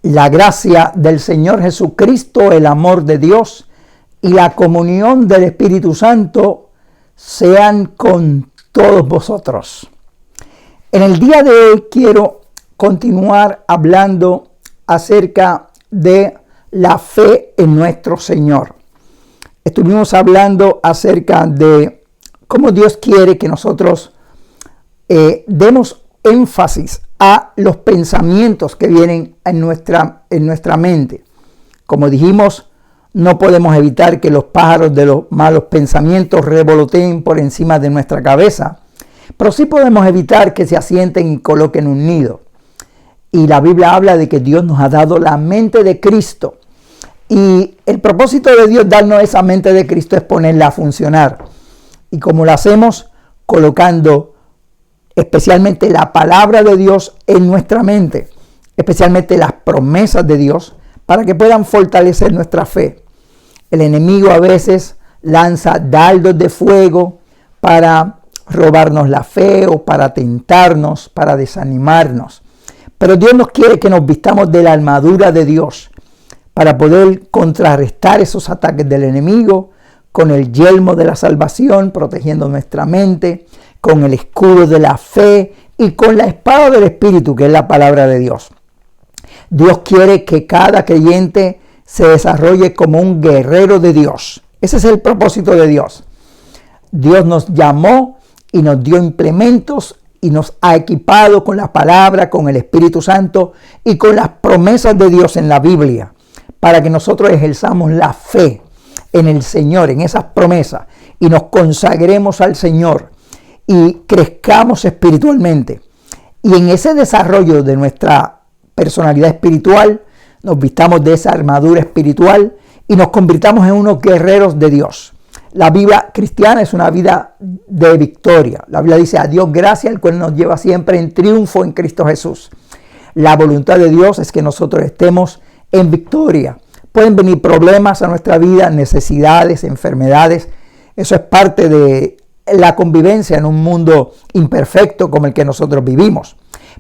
La gracia del Señor Jesucristo, el amor de Dios y la comunión del Espíritu Santo sean con todos vosotros. En el día de hoy quiero continuar hablando acerca de la fe en nuestro Señor. Estuvimos hablando acerca de cómo Dios quiere que nosotros demos énfasis a los pensamientos que vienen en nuestra mente. Como dijimos, no podemos evitar que los pájaros de los malos pensamientos revoloteen por encima de nuestra cabeza, pero sí podemos evitar que se asienten y coloquen un nido. Y la Biblia habla de que Dios nos ha dado la mente de Cristo. Y el propósito de Dios darnos esa mente de Cristo es ponerla a funcionar. Y como lo hacemos, colocando especialmente la palabra de Dios en nuestra mente, especialmente las promesas de Dios, para que puedan fortalecer nuestra fe. El enemigo a veces lanza dardos de fuego para robarnos la fe o para tentarnos, para desanimarnos. Pero Dios nos quiere que nos vistamos de la armadura de Dios para poder contrarrestar esos ataques del enemigo con el yelmo de la salvación, protegiendo nuestra mente, con el escudo de la fe y con la espada del Espíritu, que es la palabra de Dios. Dios quiere que cada creyente se desarrolle como un guerrero de Dios. Ese es el propósito de Dios. Dios nos llamó y nos dio implementos y nos ha equipado con la palabra, con el Espíritu Santo y con las promesas de Dios en la Biblia, para que nosotros ejerzamos la fe en el Señor, en esas promesas, y nos consagremos al Señor y crezcamos espiritualmente. Y en ese desarrollo de nuestra personalidad espiritual, nos vistamos de esa armadura espiritual y nos convirtamos en unos guerreros de Dios. La vida cristiana es una vida de victoria. La Biblia dice: a Dios gracias, el cual nos lleva siempre en triunfo en Cristo Jesús. La voluntad de Dios es que nosotros estemos en victoria. Pueden venir problemas a nuestra vida, necesidades, enfermedades. Eso es parte de la convivencia en un mundo imperfecto como el que nosotros vivimos.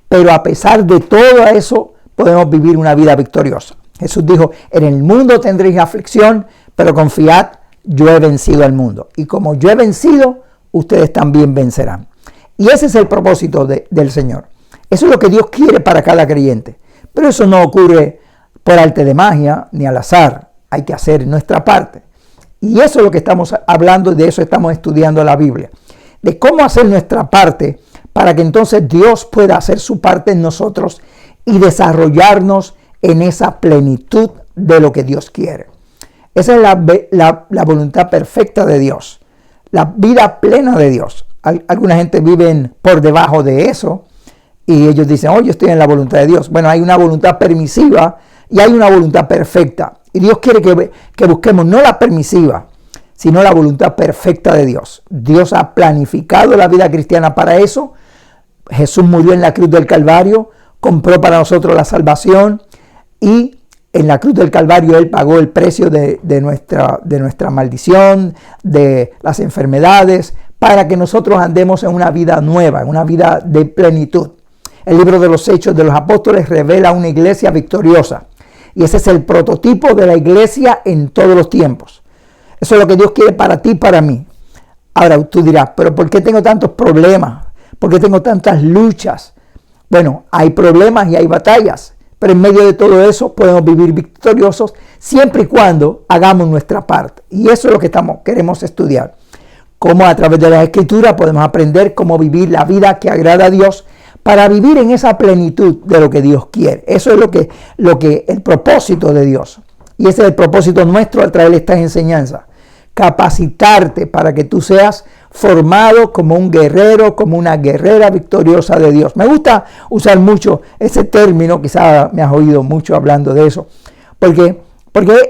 Pero a pesar de todo eso, podemos vivir una vida victoriosa. Jesús dijo: en el mundo tendréis aflicción, pero confiad, yo he vencido al mundo. Y como yo he vencido, ustedes también vencerán. Y ese es el propósito del Señor. Eso es lo que Dios quiere para cada creyente. Pero eso no ocurre por arte de magia ni al azar. Hay que hacer nuestra parte. Y eso es lo que estamos hablando, de eso estamos estudiando la Biblia. De cómo hacer nuestra parte para que entonces Dios pueda hacer su parte en nosotros y desarrollarnos en esa plenitud de lo que Dios quiere. Esa es la voluntad perfecta de Dios, la vida plena de Dios. Alguna gente vive por debajo de eso y ellos dicen: oh, yo estoy en la voluntad de Dios. Bueno, hay una voluntad permisiva y hay una voluntad perfecta. Y Dios quiere que busquemos no la permisiva, sino la voluntad perfecta de Dios. Dios ha planificado la vida cristiana para eso. Jesús murió en la cruz del Calvario, compró para nosotros la salvación y en la cruz del Calvario Él pagó el precio de nuestra maldición, de las enfermedades, para que nosotros andemos en una vida nueva, en una vida de plenitud. El libro de los Hechos de los Apóstoles revela una iglesia victoriosa. Y ese es el prototipo de la iglesia en todos los tiempos. Eso es lo que Dios quiere para ti y para mí. Ahora tú dirás: ¿pero por qué tengo tantos problemas? ¿Por qué tengo tantas luchas? Bueno, hay problemas y hay batallas. Pero en medio de todo eso podemos vivir victoriosos siempre y cuando hagamos nuestra parte. Y eso es lo que queremos estudiar. Cómo a través de la Escritura podemos aprender cómo vivir la vida que agrada a Dios, para vivir en esa plenitud de lo que Dios quiere. Eso es el propósito de Dios. Y ese es el propósito nuestro al traer estas enseñanzas. Capacitarte para que tú seas formado como un guerrero, como una guerrera victoriosa de Dios. Me gusta usar mucho ese término, quizá me has oído mucho hablando de eso, porque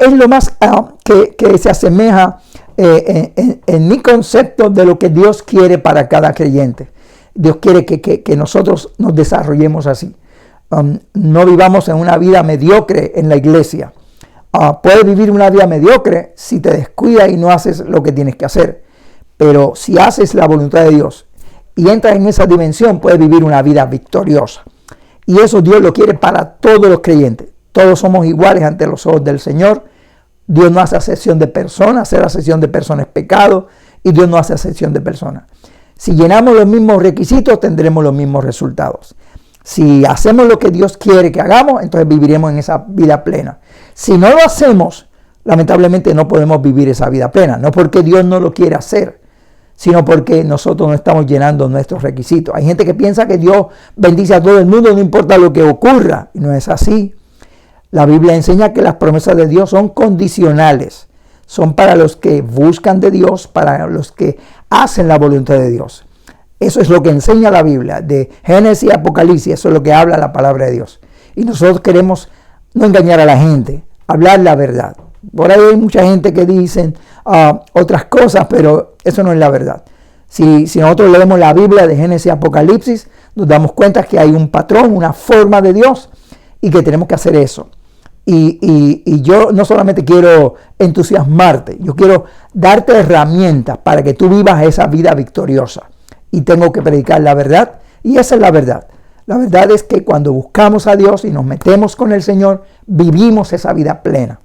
es lo más que se asemeja en mi concepto de lo que Dios quiere para cada creyente. Dios quiere que nosotros nos desarrollemos así. No vivamos en una vida mediocre en la iglesia. Puedes vivir una vida mediocre si te descuidas y no haces lo que tienes que hacer. Pero si haces la voluntad de Dios y entras en esa dimensión, puedes vivir una vida victoriosa. Y eso Dios lo quiere para todos los creyentes. Todos somos iguales ante los ojos del Señor. Dios no hace acepción de personas, hacer acepción de personas es pecado y Dios no hace acepción de personas. Si llenamos los mismos requisitos, tendremos los mismos resultados. Si hacemos lo que Dios quiere que hagamos, entonces viviremos en esa vida plena. Si no lo hacemos, lamentablemente no podemos vivir esa vida plena. No porque Dios no lo quiere hacer, sino porque nosotros no estamos llenando nuestros requisitos. Hay gente que piensa que Dios bendice a todo el mundo, no importa lo que ocurra. Y no es así. La Biblia enseña que las promesas de Dios son condicionales. Son para los que buscan de Dios, para los que hacen la voluntad de Dios. Eso es lo que enseña la Biblia, de Génesis y Apocalipsis. Eso es lo que habla la palabra de Dios. Y nosotros queremos no engañar a la gente, hablar la verdad. Por ahí hay mucha gente que dicen otras cosas, pero eso no es la verdad. Si nosotros leemos la Biblia de Génesis y Apocalipsis, nos damos cuenta que hay un patrón, una forma de Dios y que tenemos que hacer eso. Y yo no solamente quiero entusiasmarte, yo quiero darte herramientas para que tú vivas esa vida victoriosa. Y tengo que predicar la verdad, y esa es la verdad. La verdad es que cuando buscamos a Dios y nos metemos con el Señor, vivimos esa vida plena.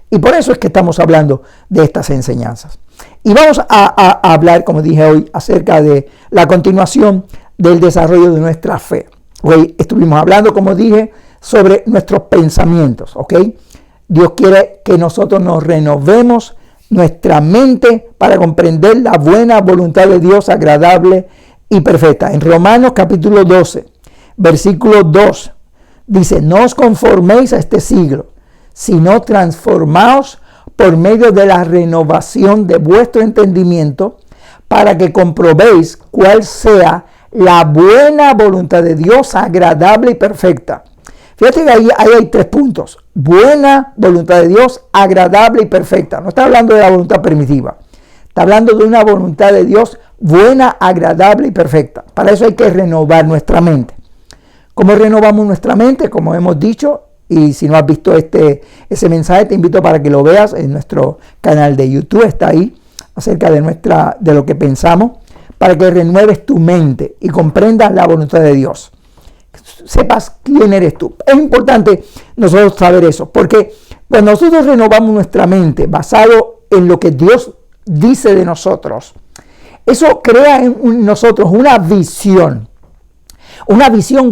Y por eso es que estamos hablando de estas enseñanzas. Y vamos a hablar, como dije hoy, acerca de la continuación del desarrollo de nuestra fe. Hoy estuvimos hablando, como dije, sobre nuestros pensamientos, ¿ok? Dios quiere que nosotros nos renovemos nuestra mente para comprender la buena voluntad de Dios, agradable y perfecta. En Romanos capítulo 12, versículo 2, dice: no os conforméis a este siglo, sino transformaos por medio de la renovación de vuestro entendimiento, para que comprobéis cuál sea la buena voluntad de Dios, agradable y perfecta. Fíjate que ahí hay 3 puntos. Buena voluntad de Dios, agradable y perfecta. No está hablando de la voluntad permisiva. Está hablando de una voluntad de Dios buena, agradable y perfecta. Para eso hay que renovar nuestra mente. ¿Cómo renovamos nuestra mente? Como hemos dicho, y si no has visto ese mensaje, te invito para que lo veas en nuestro canal de YouTube. Está ahí, acerca de lo que pensamos, para que renueves tu mente y comprendas la voluntad de Dios. Sepas quién eres tú. Es importante nosotros saber eso, porque cuando nosotros renovamos nuestra mente basado en lo que Dios dice de nosotros, eso crea en nosotros una visión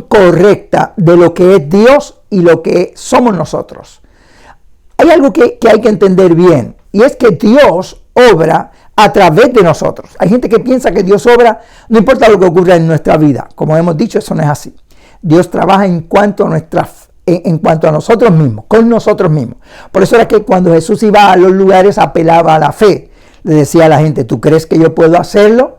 correcta de lo que es Dios y lo que somos nosotros. Hay algo que hay que entender bien, y es que Dios obra a través de nosotros. Hay gente que piensa que Dios obra no importa lo que ocurra en nuestra vida. Como hemos dicho, eso no es así. Dios trabaja en cuanto a nosotros mismos, con nosotros mismos. Por eso era que cuando Jesús iba a los lugares apelaba a la fe. Le decía a la gente: ¿tú crees que yo puedo hacerlo?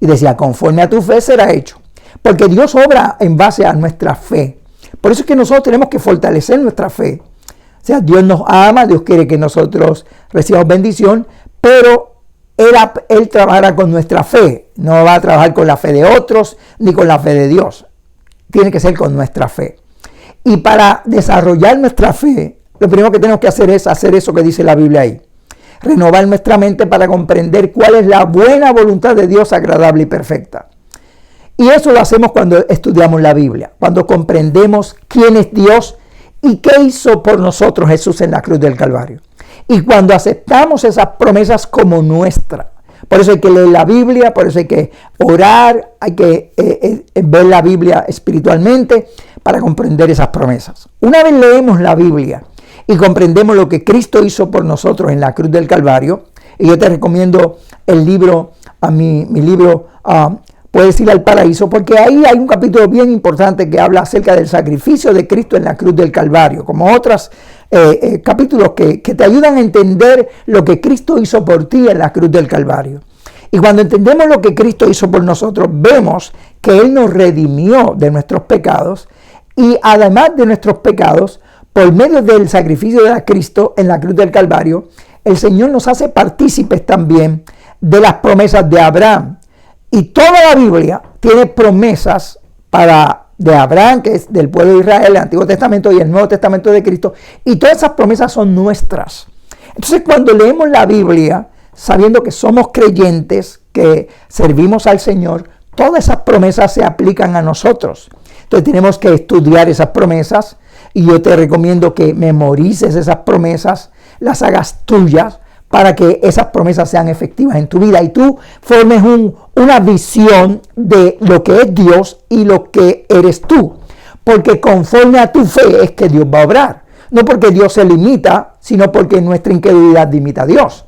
Y decía: conforme a tu fe será hecho. Porque Dios obra en base a nuestra fe. Por eso es que nosotros tenemos que fortalecer nuestra fe. O sea, Dios nos ama, Dios quiere que nosotros recibamos bendición, pero Él trabajará con nuestra fe. No va a trabajar con la fe de otros ni con la fe de Dios. Tiene que ser con nuestra fe. Y para desarrollar nuestra fe, lo primero que tenemos que hacer es hacer eso que dice la Biblia ahí. Renovar nuestra mente para comprender cuál es la buena voluntad de Dios, agradable y perfecta. Y eso lo hacemos cuando estudiamos la Biblia, cuando comprendemos quién es Dios y qué hizo por nosotros Jesús en la cruz del Calvario. Y cuando aceptamos esas promesas como nuestras. Por eso hay que leer la Biblia, por eso hay que orar, hay que ver la Biblia espiritualmente para comprender esas promesas. Una vez leemos la Biblia y comprendemos lo que Cristo hizo por nosotros en la cruz del Calvario, y yo te recomiendo el libro, mi libro, Puedes ir al paraíso, porque ahí hay un capítulo bien importante que habla acerca del sacrificio de Cristo en la cruz del Calvario, como otros capítulos que te ayudan a entender lo que Cristo hizo por ti en la cruz del Calvario. Y cuando entendemos lo que Cristo hizo por nosotros, vemos que Él nos redimió de nuestros pecados, y además de nuestros pecados, por medio del sacrificio de Cristo en la cruz del Calvario, el Señor nos hace partícipes también de las promesas de Abraham. Y toda la Biblia tiene promesas de Abraham, que es del pueblo de Israel, el Antiguo Testamento y el Nuevo Testamento de Cristo, y todas esas promesas son nuestras. Entonces, cuando leemos la Biblia, sabiendo que somos creyentes, que servimos al Señor, todas esas promesas se aplican a nosotros. Entonces tenemos que estudiar esas promesas y yo te recomiendo que memorices esas promesas, las hagas tuyas, para que esas promesas sean efectivas en tu vida y tú formes una visión de lo que es Dios y lo que eres tú. Porque conforme a tu fe es que Dios va a obrar. No porque Dios se limita, sino porque nuestra incredulidad limita a Dios.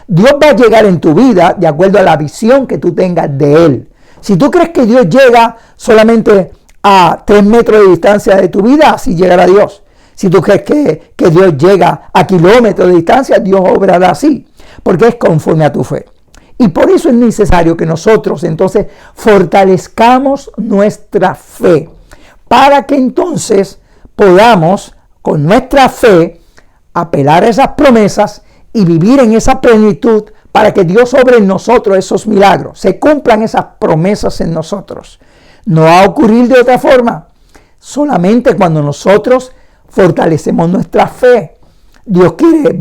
Dios va a llegar en tu vida de acuerdo a la visión que tú tengas de Él. Si tú crees que Dios llega solamente a 3 metros de distancia de tu vida, así llegará Dios. Si tú crees que Dios llega a kilómetros de distancia, Dios obrará así, porque es conforme a tu fe. Y por eso es necesario que nosotros entonces fortalezcamos nuestra fe, para que entonces podamos con nuestra fe apelar a esas promesas y vivir en esa plenitud para que Dios obre en nosotros esos milagros, se cumplan esas promesas en nosotros. No va a ocurrir de otra forma, solamente cuando nosotros fortalecemos nuestra fe. Dios quiere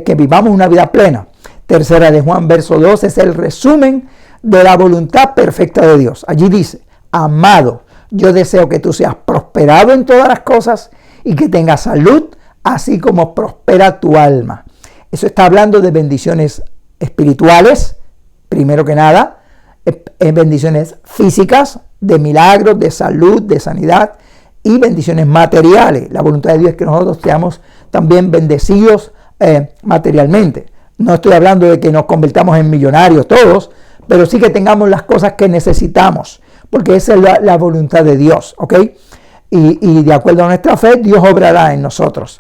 que vivamos una vida plena. Tercera de Juan, verso 2, es el resumen de la voluntad perfecta de Dios. Allí dice: amado, yo deseo que tú seas prosperado en todas las cosas y que tengas salud, así como prospera tu alma. Eso está hablando de bendiciones espirituales, primero que nada, bendiciones físicas, de milagros, de salud, de sanidad, y bendiciones materiales. La voluntad de Dios es que nosotros seamos también bendecidos materialmente. No estoy hablando de que nos convirtamos en millonarios todos, pero sí que tengamos las cosas que necesitamos, porque esa es la voluntad de Dios, ¿ok? Y de acuerdo a nuestra fe, Dios obrará en nosotros.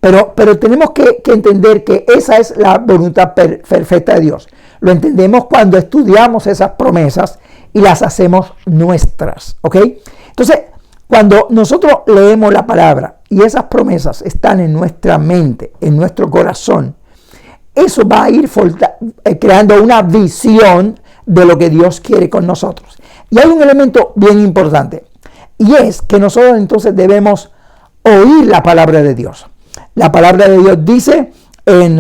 Pero tenemos que entender que esa es la voluntad perfecta de Dios. Lo entendemos cuando estudiamos esas promesas y las hacemos nuestras, ¿ok? Entonces, cuando nosotros leemos la palabra y esas promesas están en nuestra mente, en nuestro corazón, eso va a ir creando una visión de lo que Dios quiere con nosotros. Y hay un elemento bien importante, y es que nosotros entonces debemos oír la palabra de Dios. La palabra de Dios dice en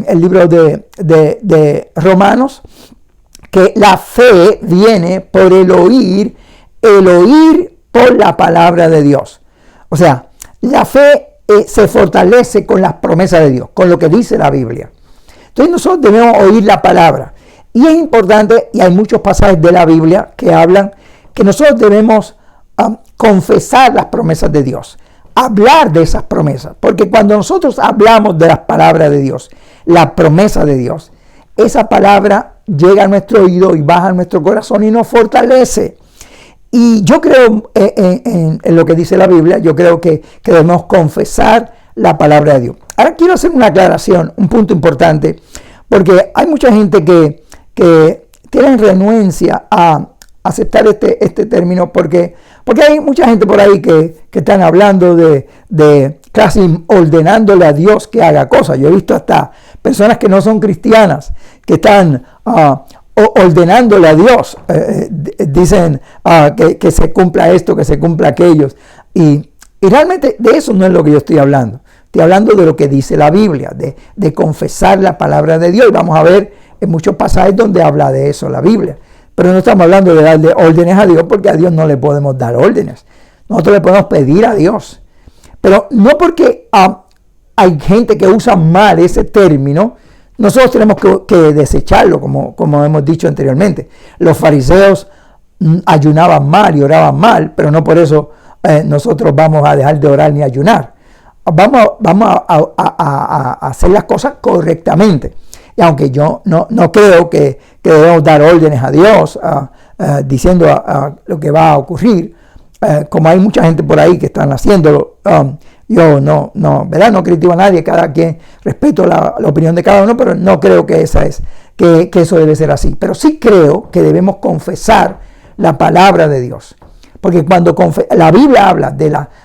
el libro de Romanos que la fe viene por el oír por la palabra de Dios. O sea, la fe se fortalece con las promesas de Dios, con lo que dice la Biblia. Entonces nosotros debemos oír la palabra. Y es importante, y hay muchos pasajes de la Biblia que hablan que nosotros debemos confesar las promesas de Dios, hablar de esas promesas, porque cuando nosotros hablamos de las palabras de Dios, la promesa de Dios, esa palabra llega a nuestro oído y baja a nuestro corazón y nos fortalece. Y yo creo en lo que dice la Biblia, yo creo que debemos confesar la palabra de Dios. Ahora quiero hacer una aclaración, un punto importante, porque hay mucha gente que tiene renuencia a aceptar este término, porque hay mucha gente por ahí que están hablando de casi ordenándole a Dios que haga cosas. Yo he visto hasta personas que no son cristianas que están ordenándole a Dios, dicen que se cumpla esto, que se cumpla aquello, y realmente de eso no es lo que yo estoy hablando. Estoy hablando de lo que dice la Biblia, de confesar la palabra de Dios, y vamos a ver en muchos pasajes donde habla de eso la Biblia. Pero no estamos hablando de darle órdenes a Dios, porque a Dios no le podemos dar órdenes. Nosotros le podemos pedir a Dios. Pero no porque hay gente que usa mal ese término, nosotros tenemos que desecharlo, como hemos dicho anteriormente. Los fariseos ayunaban mal y oraban mal, pero no por eso nosotros vamos a dejar de orar ni ayunar. Vamos a hacer las cosas correctamente. Y aunque yo no creo que debemos dar órdenes a Dios diciendo lo que va a ocurrir, como hay mucha gente por ahí que están haciéndolo, yo ¿verdad? No critico a nadie, cada quien respeto la opinión de cada uno, pero no creo que que eso debe ser así. Pero sí creo que debemos confesar la palabra de Dios. Porque cuando la Biblia habla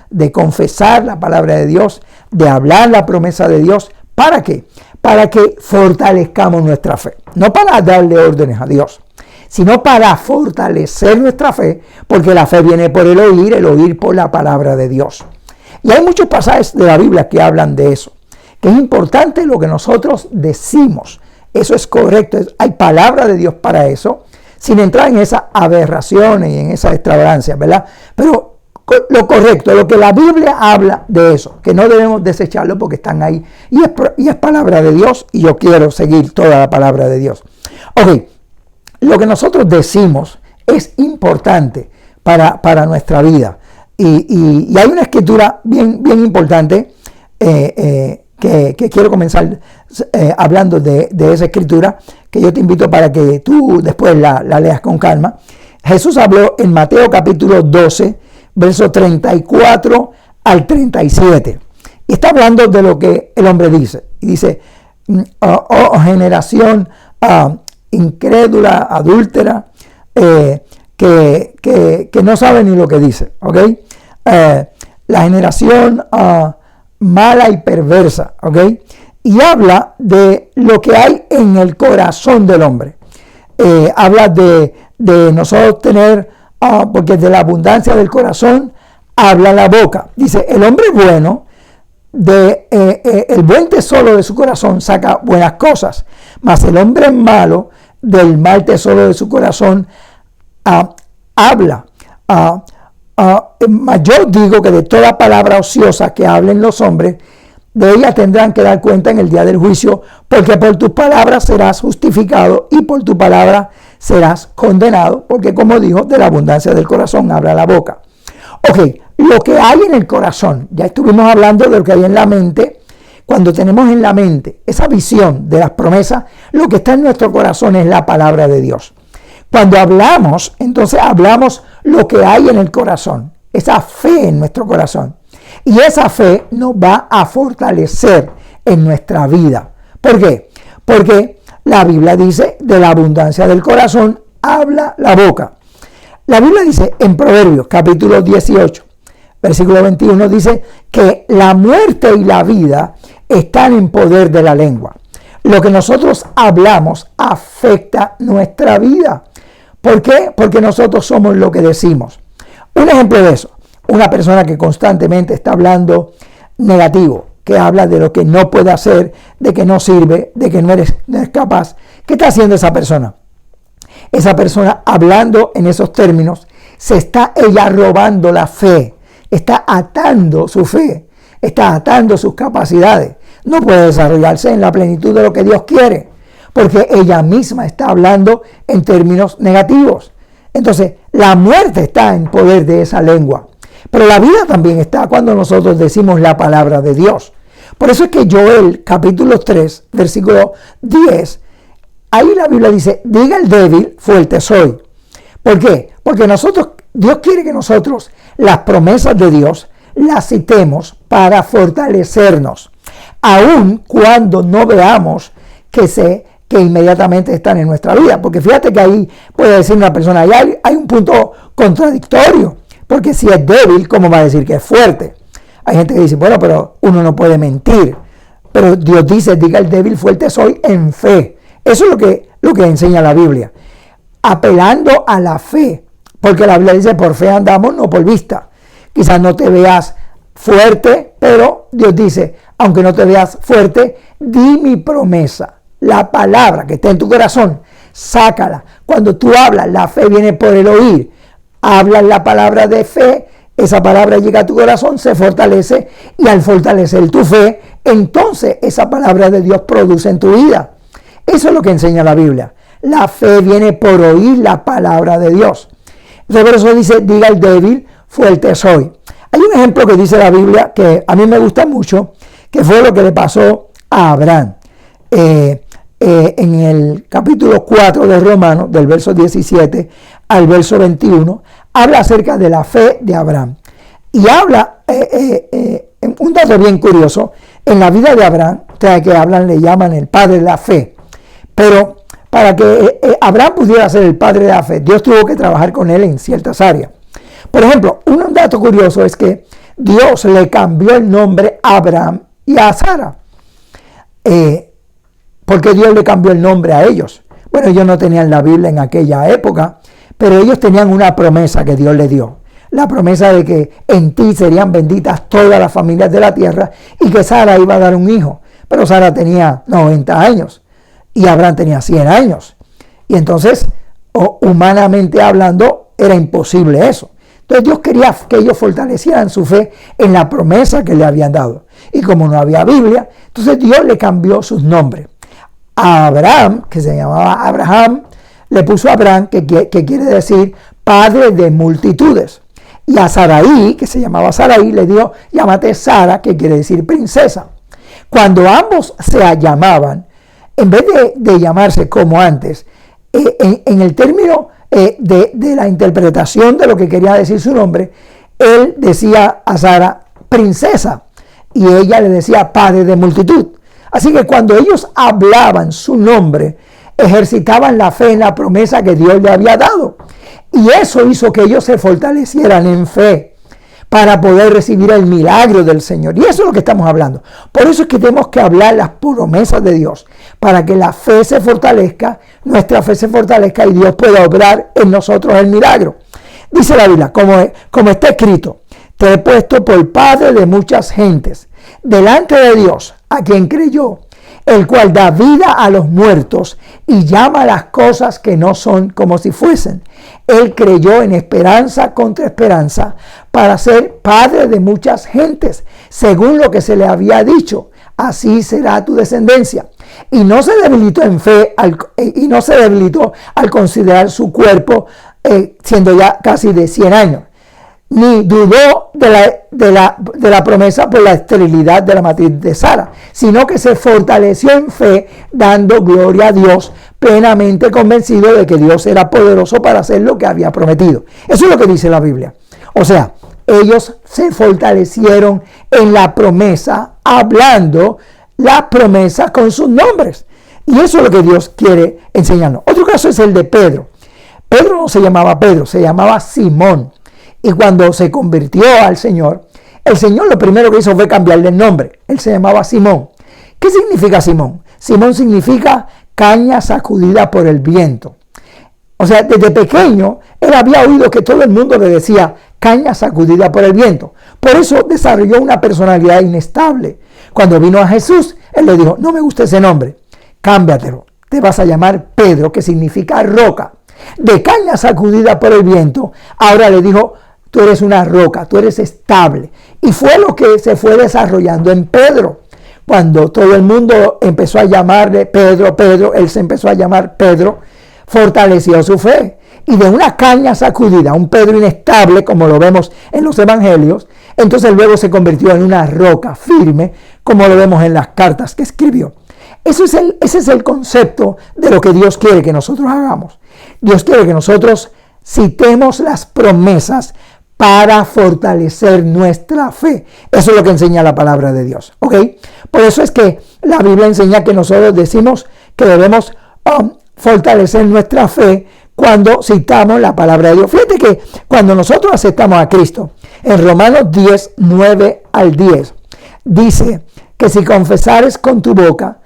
de confesar la palabra de Dios, de hablar la promesa de Dios, ¿para qué? Para que fortalezcamos nuestra fe. No para darle órdenes a Dios, sino para fortalecer nuestra fe, porque la fe viene por el oír por la palabra de Dios. Y hay muchos pasajes de la Biblia que hablan de eso, que es importante lo que nosotros decimos. Eso es correcto, hay palabra de Dios para eso, sin entrar en esas aberraciones y en esas extravagancias, ¿verdad? Pero lo correcto, lo que la Biblia habla de eso, que no debemos desecharlo porque están ahí. Y es palabra de Dios y yo quiero seguir toda la palabra de Dios. Ok, lo que nosotros decimos es importante para nuestra vida. Y hay una escritura bien importante que quiero comenzar hablando de esa escritura, que yo te invito para que tú después la leas con calma. Jesús habló en Mateo capítulo 12, versos 34 al 37. Y está hablando de lo que el hombre dice. Y dice, oh generación incrédula, adúltera, que no sabe ni lo que dice. ¿Ok? La generación mala y perversa. ¿Ok? Y habla de lo que hay en el corazón del hombre. Habla de nosotros tener, porque de la abundancia del corazón habla la boca. Dice, el hombre bueno, el buen tesoro de su corazón saca buenas cosas, mas el hombre malo, del mal tesoro de su corazón habla. Mas yo digo que de toda palabra ociosa que hablen los hombres, de ella tendrán que dar cuenta en el día del juicio, porque por tus palabras serás justificado y por tu palabra serás condenado, porque como dijo, de la abundancia del corazón habla la boca. Ok, lo que hay en el corazón, ya estuvimos hablando de lo que hay en la mente. Cuando tenemos en la mente esa visión de las promesas, lo que está en nuestro corazón es la palabra de Dios. Cuando hablamos, entonces hablamos lo que hay en el corazón, esa fe en nuestro corazón. Y esa fe nos va a fortalecer en nuestra vida. ¿Por qué? Porque la Biblia dice, de la abundancia del corazón habla la boca. La Biblia dice en Proverbios capítulo 18, versículo 21, dice que la muerte y la vida están en poder de la lengua. Lo que nosotros hablamos afecta nuestra vida. ¿Por qué? Porque nosotros somos lo que decimos. Un ejemplo de eso, una persona que constantemente está hablando negativo, que habla de lo que no puede hacer, de que no sirve, de que no es capaz. ¿Qué está haciendo esa persona? Esa persona, hablando en esos términos, se está ella robando la fe, está atando su fe, está atando sus capacidades. No puede desarrollarse en la plenitud de lo que Dios quiere, porque ella misma está hablando en términos negativos. Entonces, la muerte está en poder de esa lengua, pero la vida también está cuando nosotros decimos la palabra de Dios. Por eso es que Joel, capítulo 3, versículo 10, ahí la Biblia dice, diga el débil, fuerte soy. ¿Por qué? Porque Dios quiere que nosotros las promesas de Dios las citemos para fortalecernos, aun cuando no veamos que inmediatamente están en nuestra vida. Porque fíjate que ahí puede decir una persona, hay un punto contradictorio, porque si es débil, ¿cómo va a decir que es fuerte? Hay gente que dice, bueno, pero uno no puede mentir. Pero Dios dice, diga el débil, fuerte soy en fe. Eso es lo que enseña la Biblia. Apelando a la fe. Porque la Biblia dice, por fe andamos, no por vista. Quizás no te veas fuerte, pero Dios dice, aunque no te veas fuerte, di mi promesa. La palabra que está en tu corazón, sácala. Cuando tú hablas, la fe viene por el oír. Hablas la palabra de fe, esa palabra llega a tu corazón, se fortalece, y al fortalecer tu fe, entonces esa palabra de Dios produce en tu vida. Eso es lo que enseña la Biblia. La fe viene por oír la palabra de Dios. Entonces, por eso dice, diga el débil, fuerte soy. Hay un ejemplo que dice la Biblia que a mí me gusta mucho, que fue lo que le pasó a Abraham. En el capítulo 4 de Romanos, del verso 17 al verso 21, habla acerca de la fe de Abraham. Y habla, un dato bien curioso, en la vida de Abraham, le llaman el padre de la fe. Pero para que Abraham pudiera ser el padre de la fe, Dios tuvo que trabajar con él en ciertas áreas. Por ejemplo, un dato curioso es que Dios le cambió el nombre a Abraham y a Sara. ¿Por qué Dios le cambió el nombre a ellos? Bueno, ellos no tenían la Biblia en aquella época, pero ellos tenían una promesa que Dios les dio. La promesa de que en ti serían benditas todas las familias de la tierra y que Sara iba a dar un hijo. Pero Sara tenía 90 años y Abraham tenía 100 años. Y entonces, humanamente hablando, era imposible eso. Entonces Dios quería que ellos fortalecieran su fe en la promesa que le habían dado. Y como no había Biblia, entonces Dios le cambió sus nombres. A Abraham, que se llamaba Abraham, le puso Abraham, que quiere decir padre de multitudes. Y a Sarai, que se llamaba Sarai, le dio, llámate Sara, que quiere decir princesa. Cuando ambos se llamaban, en vez de llamarse como antes, en el término de la interpretación de lo que quería decir su nombre, él decía a Sara princesa y ella le decía padre de multitud. Así que cuando ellos hablaban su nombre, ejercitaban la fe en la promesa que Dios le había dado. Y eso hizo que ellos se fortalecieran en fe para poder recibir el milagro del Señor. Y eso es lo que estamos hablando. Por eso es que tenemos que hablar las promesas de Dios, para que la fe se fortalezca, nuestra fe se fortalezca y Dios pueda obrar en nosotros el milagro. Dice la Biblia, como está escrito, te he puesto por padre de muchas gentes, delante de Dios, a quien creyó, el cual da vida a los muertos y llama a las cosas que no son como si fuesen. Él creyó en esperanza contra esperanza para ser padre de muchas gentes, según lo que se le había dicho. Así será tu descendencia. Y no se debilitó en fe al considerar su cuerpo siendo ya casi de 100 años. Ni dudó de la promesa por la esterilidad de la matriz de Sara, sino que se fortaleció en fe, dando gloria a Dios, plenamente convencido de que Dios era poderoso para hacer lo que había prometido. Eso es lo que dice la Biblia. O sea, ellos se fortalecieron en la promesa, hablando las promesas con sus nombres. Y eso es lo que Dios quiere enseñarnos. Otro caso es el de Pedro. Pedro no se llamaba Pedro, se llamaba Simón. Y cuando se convirtió al Señor, el Señor lo primero que hizo fue cambiarle el nombre. Él se llamaba Simón. ¿Qué significa Simón? Simón significa caña sacudida por el viento. O sea, desde pequeño él había oído que todo el mundo le decía caña sacudida por el viento. Por eso desarrolló una personalidad inestable. Cuando vino a Jesús, él le dijo, no me gusta ese nombre, cámbiatelo. Te vas a llamar Pedro, que significa roca. De caña sacudida por el viento, ahora le dijo, tú eres una roca, tú eres estable. Y fue lo que se fue desarrollando en Pedro. Cuando todo el mundo empezó a llamarle Pedro, Pedro, él se empezó a llamar Pedro, fortaleció su fe. Y de una caña sacudida, un Pedro inestable, como lo vemos en los evangelios, entonces luego se convirtió en una roca firme, como lo vemos en las cartas que escribió. Ese es el concepto de lo que Dios quiere que nosotros hagamos. Dios quiere que nosotros citemos las promesas para fortalecer nuestra fe. Eso es lo que enseña la palabra de Dios. ¿Ok? Por eso es que la Biblia enseña que nosotros decimos que debemos fortalecer nuestra fe cuando citamos la palabra de Dios. Fíjate que cuando nosotros aceptamos a Cristo, en Romanos 10, 9 al 10, dice que si confesares con tu boca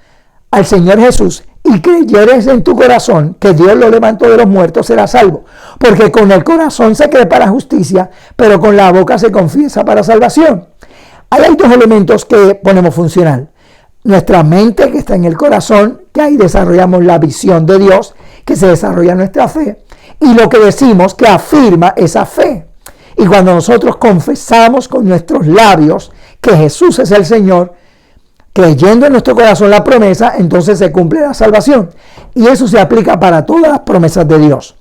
al Señor Jesús y creyeres en tu corazón que Dios lo levantó de los muertos, serás salvo. Porque con el corazón se cree para justicia, pero con la boca se confiesa para salvación. Ahí hay dos elementos que ponemos funcional. Nuestra mente, que está en el corazón, que ahí desarrollamos la visión de Dios, que se desarrolla nuestra fe, y lo que decimos que afirma esa fe. Y cuando nosotros confesamos con nuestros labios que Jesús es el Señor, creyendo en nuestro corazón la promesa, entonces se cumple la salvación. Y eso se aplica para todas las promesas de Dios.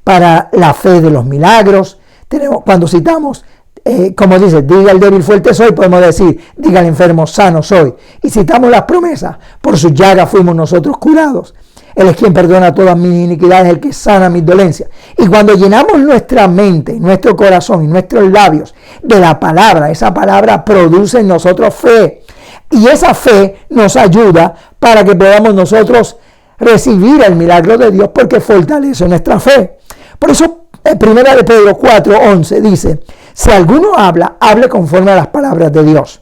Para la fe de los milagros, cuando citamos, como dice, diga el débil fuerte soy, podemos decir, diga el enfermo sano soy. Y citamos las promesas, por sus llagas fuimos nosotros curados. Él es quien perdona todas mis iniquidades, el que sana mis dolencias. Y cuando llenamos nuestra mente, nuestro corazón y nuestros labios de la palabra, esa palabra produce en nosotros fe. Y esa fe nos ayuda para que podamos nosotros recibir el milagro de Dios, porque fortalece nuestra fe. Por eso, en 1 de Pedro 4:11 dice, si alguno habla, hable conforme a las palabras de Dios.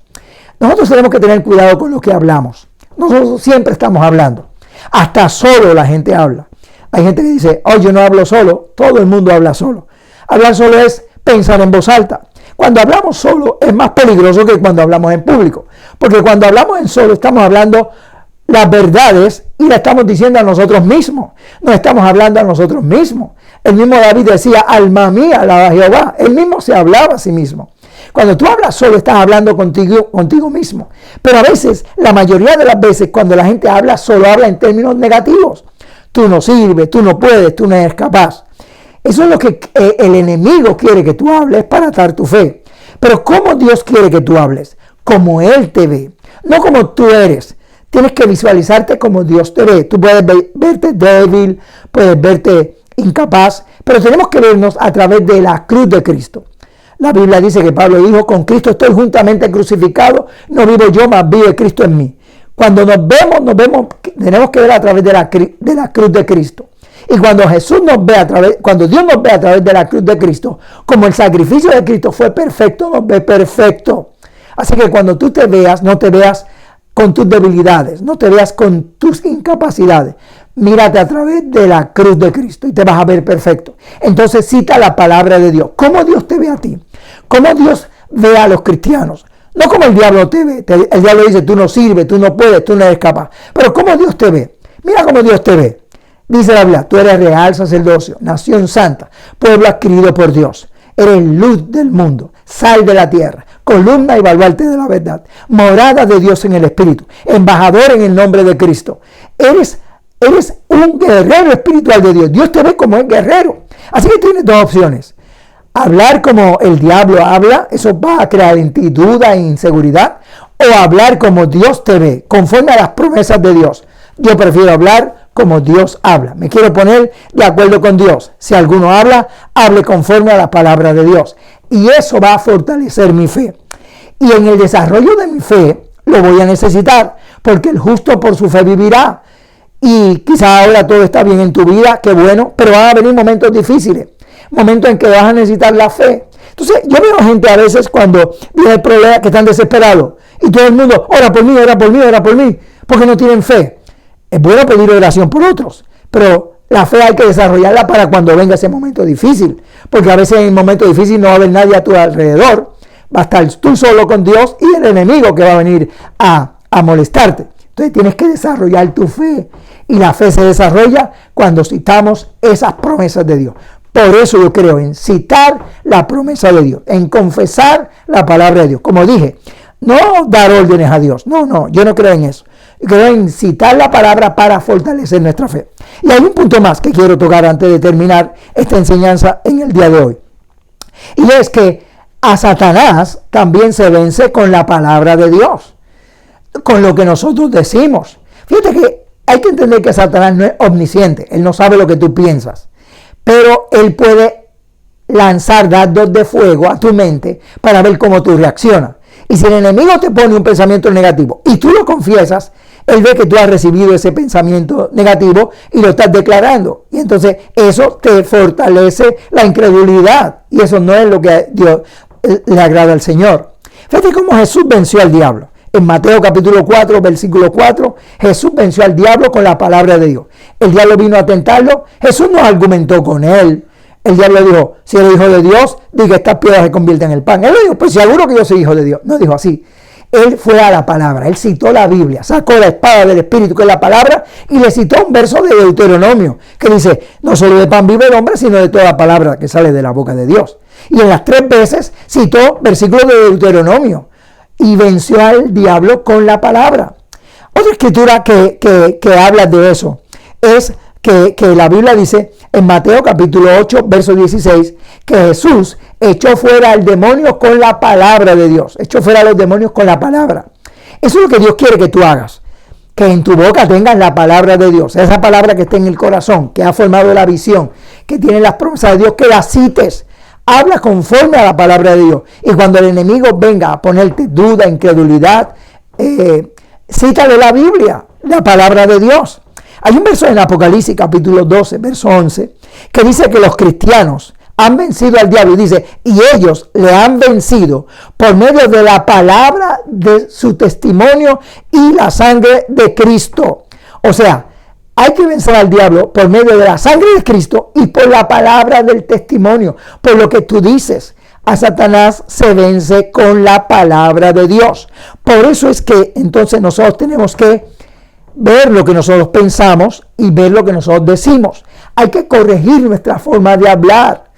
Nosotros tenemos que tener cuidado con lo que hablamos. Nosotros siempre estamos hablando. Hasta solo la gente habla. Hay gente que dice, oh, yo no hablo solo. Todo el mundo habla solo. Hablar solo es pensar en voz alta. Cuando hablamos solo es más peligroso que cuando hablamos en público. Porque cuando hablamos en solo estamos hablando las verdades y las estamos diciendo a nosotros mismos. No estamos hablando a nosotros mismos. El mismo David decía, alma mía, alaba a Jehová. Él mismo se hablaba a sí mismo. Cuando tú hablas solo, estás hablando contigo mismo. Pero a veces, la mayoría de las veces, cuando la gente habla, solo habla en términos negativos. Tú no sirves, tú no puedes, tú no eres capaz. Eso es lo que el enemigo quiere que tú hables para atar tu fe. Pero ¿cómo Dios quiere que tú hables? Como Él te ve, no como tú eres. Tienes que visualizarte como Dios te ve. Tú puedes verte débil, puedes verte incapaz, pero tenemos que vernos a través de la cruz de Cristo. La Biblia dice que Pablo dijo, con Cristo estoy juntamente crucificado, no vivo yo, mas vive Cristo en mí. Cuando nos vemos, tenemos que ver a través de la cruz de Cristo. Y cuando Jesús nos ve cuando Dios nos ve a través de la cruz de Cristo, como el sacrificio de Cristo fue perfecto, nos ve perfecto. Así que cuando tú te veas, no te veas con tus debilidades, no te veas con tus incapacidades. Mírate a través de la cruz de Cristo y te vas a ver perfecto. Entonces cita la palabra de Dios. ¿Cómo Dios te ve a ti? ¿Cómo Dios ve a los cristianos? No como el diablo te ve. El diablo dice, tú no sirves, tú no puedes, tú no eres capaz. Pero ¿cómo Dios te ve? Mira cómo Dios te ve. Dice la Biblia, tú eres real sacerdocio, nación santa, pueblo adquirido por Dios. Eres luz del mundo, sal de la tierra, columna y baluarte de la verdad, morada de Dios en el Espíritu, embajador en el nombre de Cristo. Eres un guerrero espiritual de Dios. Dios te ve como el guerrero. Así que tienes dos opciones. Hablar como el diablo habla, eso va a crear en ti duda e inseguridad. O hablar como Dios te ve, conforme a las promesas de Dios. Yo prefiero hablar como Dios habla. Me quiero poner de acuerdo con Dios. Si alguno habla, hable conforme a la palabra de Dios. Y eso va a fortalecer mi fe. Y en el desarrollo de mi fe lo voy a necesitar, porque el justo por su fe vivirá. Y quizás ahora todo está bien en tu vida, qué bueno, pero van a venir momentos difíciles, momentos en que vas a necesitar la fe. Entonces yo veo gente a veces cuando viene el problema que están desesperados y todo el mundo, ora por mí, ora por mí, ora por mí, porque no tienen fe. Es bueno pedir oración por otros, pero la fe hay que desarrollarla para cuando venga ese momento difícil, porque a veces en el momento difícil no va a haber nadie a tu alrededor, va a estar tú solo con Dios y el enemigo que va a venir a molestarte. Entonces tienes que desarrollar tu fe, y la fe se desarrolla cuando citamos esas promesas de Dios. Por eso yo creo en citar la promesa de Dios, en confesar la palabra de Dios. Como dije, no dar órdenes a Dios, no, yo no creo en eso. Yo creo en citar la palabra para fortalecer nuestra fe. Y hay un punto más que quiero tocar antes de terminar esta enseñanza en el día de hoy. Y es que a Satanás también se vence con la palabra de Dios, con lo que nosotros decimos. Fíjate que hay que entender que Satanás no es omnisciente, él no sabe lo que tú piensas, pero él puede lanzar dardos de fuego a tu mente para ver cómo tú reaccionas. Y si el enemigo te pone un pensamiento negativo y tú lo confiesas, él ve que tú has recibido ese pensamiento negativo y lo estás declarando. Y entonces eso te fortalece la incredulidad. Y eso no es lo que Dios le agrada al Señor. Fíjate cómo Jesús venció al diablo. En Mateo capítulo 4, versículo 4, Jesús venció al diablo con la palabra de Dios. El diablo vino a tentarlo, Jesús no argumentó con él. El diablo dijo, si eres hijo de Dios, diga estas piedras se convierten en el pan. Él le dijo, pues seguro que yo soy hijo de Dios. No dijo así. Él fue a la palabra, él citó la Biblia, sacó la espada del Espíritu, que es la palabra, y le citó un verso de Deuteronomio, que dice, no solo de pan vive el hombre, sino de toda la palabra que sale de la boca de Dios. Y en las 3 veces citó versículos de Deuteronomio, y venció al diablo con la palabra. Otra escritura que habla de eso es que la Biblia dice en Mateo capítulo 8, verso 16, que Jesús echó fuera al demonio con la palabra de Dios. Echó fuera a los demonios con la palabra. Eso es lo que Dios quiere que tú hagas. Que en tu boca tengas la palabra de Dios. Esa palabra que está en el corazón, que ha formado la visión, que tiene las promesas de Dios, que las cites. Habla conforme a la palabra de Dios. Y cuando el enemigo venga a ponerte duda, incredulidad, cítale la Biblia, la palabra de Dios. Hay un verso en Apocalipsis capítulo 12, verso 11, que dice que los cristianos han vencido al diablo. Y dice, y ellos le han vencido por medio de la palabra de su testimonio y la sangre de Cristo. O sea, hay que vencer al diablo por medio de la sangre de Cristo y por la palabra del testimonio, por lo que tú dices. A Satanás se vence con la palabra de Dios. Por eso es que entonces nosotros tenemos que ver lo que nosotros pensamos y ver lo que nosotros decimos. Hay que corregir nuestra forma de hablar.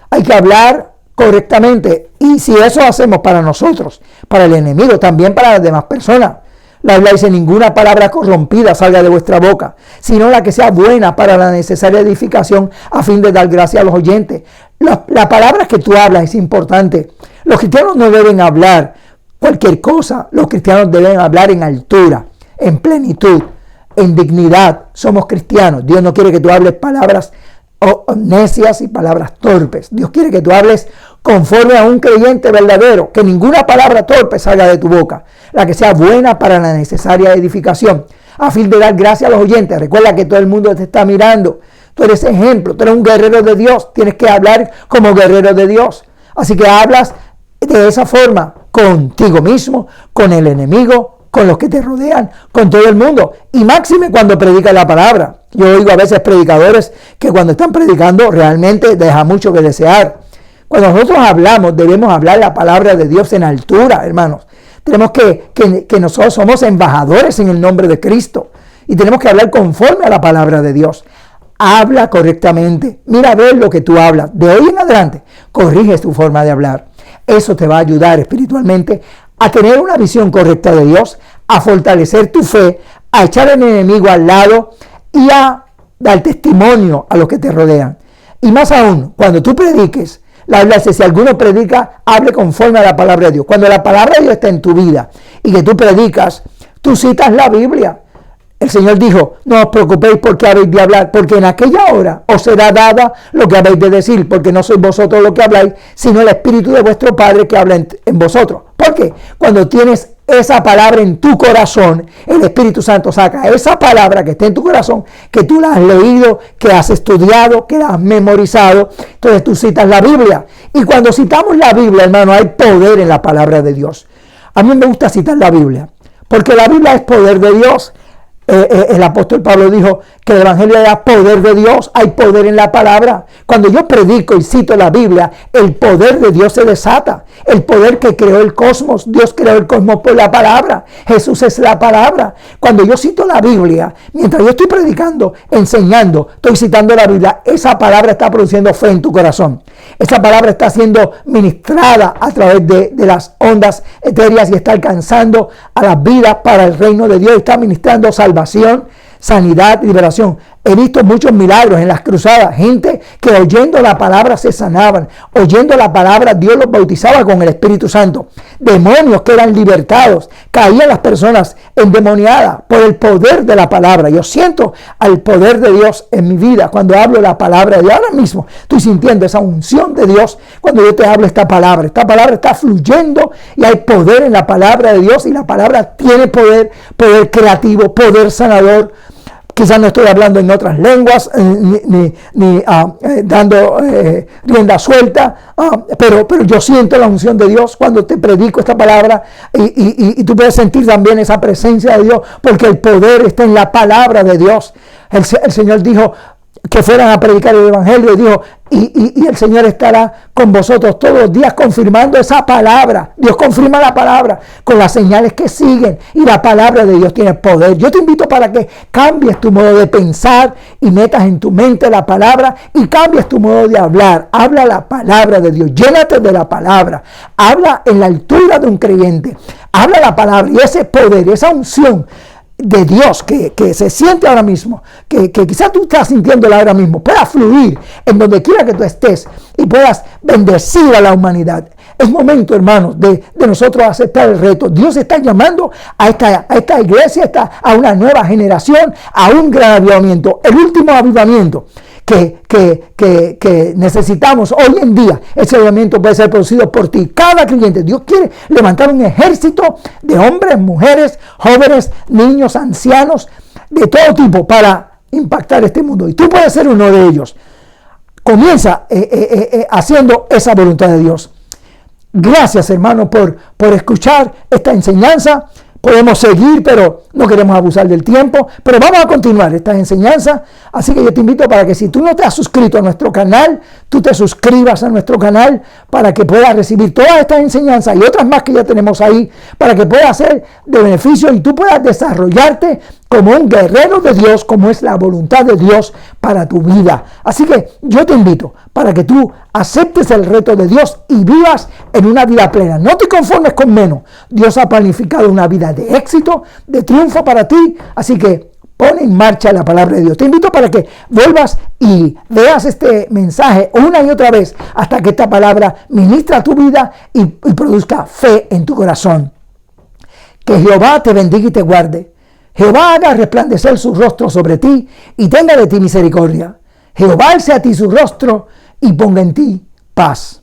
Hay que hablar correctamente. Y si eso hacemos para nosotros, para el enemigo, también para las demás personas. La Biblia dice: ninguna palabra corrompida salga de vuestra boca, sino la que sea buena para la necesaria edificación, a fin de dar gracia a los oyentes. La palabra que tú hablas es importante. Los cristianos no deben hablar cualquier cosa. Los cristianos deben hablar en altura, en plenitud, en dignidad. Somos cristianos. Dios no quiere que tú hables palabras necias y palabras torpes. Dios quiere que tú hables conforme a un creyente verdadero, que ninguna palabra torpe salga de tu boca, la que sea buena para la necesaria edificación, a fin de dar gracia a los oyentes. Recuerda que todo el mundo te está mirando. Tú eres ejemplo, tú eres un guerrero de Dios, tienes que hablar como guerrero de Dios. Así que hablas de esa forma contigo mismo, con el enemigo, con los que te rodean, con todo el mundo. Y máxime cuando predicas la palabra. Yo oigo a veces predicadores que cuando están predicando realmente deja mucho que desear. Cuando nosotros hablamos, debemos hablar la palabra de Dios en altura, hermanos. Tenemos que nosotros somos embajadores en el nombre de Cristo. Y tenemos que hablar conforme a la palabra de Dios. Habla correctamente. Mira a ver lo que tú hablas. De hoy en adelante, corrige tu forma de hablar. Eso te va a ayudar espiritualmente a tener una visión correcta de Dios, a fortalecer tu fe, a echar al enemigo al lado y a dar testimonio a los que te rodean. Y más aún, cuando tú prediques, la Biblia dice: si alguno predica, hable conforme a la palabra de Dios. Cuando la palabra de Dios está en tu vida y que tú predicas, tú citas la Biblia. El Señor dijo: no os preocupéis por qué habéis de hablar, porque en aquella hora os será dada lo que habéis de decir, porque no sois vosotros lo que habláis, sino el Espíritu de vuestro Padre que habla en vosotros. ¿Por qué? Cuando tienes esa palabra en tu corazón, el Espíritu Santo saca esa palabra que está en tu corazón, que tú la has leído, que has estudiado, que la has memorizado. Entonces tú citas la Biblia. Y cuando citamos la Biblia, hermano, hay poder en la palabra de Dios. A mí me gusta citar la Biblia, porque la Biblia es poder de Dios. El apóstol Pablo dijo que el evangelio era poder de Dios. Hay poder en la palabra. Cuando yo predico y cito la Biblia, el poder de Dios se desata. El poder que creó el cosmos. Dios creó el cosmos por la palabra. Jesús es la palabra. Cuando yo cito la Biblia, mientras yo estoy predicando, enseñando, estoy citando la Biblia, esa palabra está produciendo fe en tu corazón. Esa palabra está siendo ministrada a través de las ondas etéreas y está alcanzando a las vidas para el reino de Dios. Está ministrando salvación, sanidad y liberación. He visto muchos milagros en las cruzadas, gente que oyendo la palabra se sanaban, oyendo la palabra Dios los bautizaba con el Espíritu Santo. Demonios que eran libertados, caían las personas endemoniadas por el poder de la palabra. Yo siento al poder de Dios en mi vida cuando hablo la palabra de Dios. Ahora mismo estoy sintiendo esa unción de Dios cuando yo te hablo esta palabra. Esta palabra está fluyendo y hay poder en la palabra de Dios y la palabra tiene poder, poder creativo, poder sanador. Quizás no estoy hablando en otras lenguas, ni dando rienda suelta, pero yo siento la unción de Dios cuando te predico esta palabra y tú puedes sentir también esa presencia de Dios, porque el poder está en la palabra de Dios. El Señor dijo que fueran a predicar el evangelio y dijo, y el Señor estará con vosotros todos los días confirmando esa palabra. Dios confirma la palabra con las señales que siguen y la palabra de Dios tiene poder. Yo te invito para que cambies tu modo de pensar y metas en tu mente la palabra y cambies tu modo de hablar. Habla la palabra de Dios, llénate de la palabra, habla en la altura de un creyente, habla la palabra y ese poder, esa unción de Dios que se siente ahora mismo, que quizás tú estás sintiéndola ahora mismo, pueda fluir en donde quiera que tú estés y puedas bendecir a la humanidad. Es momento, hermanos, de nosotros aceptar el reto. Dios está llamando a esta iglesia, a una nueva generación, a un gran avivamiento, el último avivamiento que necesitamos hoy en día. Ese avivamiento puede ser producido por ti, cada creyente. Dios quiere levantar un ejército de hombres, mujeres, jóvenes, niños, ancianos, de todo tipo para impactar este mundo. Y tú puedes ser uno de ellos. Comienza haciendo esa voluntad de Dios. Gracias, hermano, por escuchar esta enseñanza. Podemos seguir, pero no queremos abusar del tiempo. Pero vamos a continuar estas enseñanzas. Así que yo te invito para que si tú no te has suscrito a nuestro canal, tú te suscribas a nuestro canal para que puedas recibir todas estas enseñanzas y otras más que ya tenemos ahí, para que puedas ser de beneficio y tú puedas desarrollarte como un guerrero de Dios, como es la voluntad de Dios para tu vida. Así que yo te invito para que tú aceptes el reto de Dios y vivas en una vida plena. No te conformes con menos. Dios ha planificado una vida de éxito, de triunfo para ti. Así que pon en marcha la palabra de Dios. Te invito para que vuelvas y veas este mensaje una y otra vez hasta que esta palabra ministra tu vida y produzca fe en tu corazón. Que Jehová te bendiga y te guarde. Jehová haga resplandecer su rostro sobre ti y tenga de ti misericordia. Jehová alce a ti su rostro y ponga en ti paz.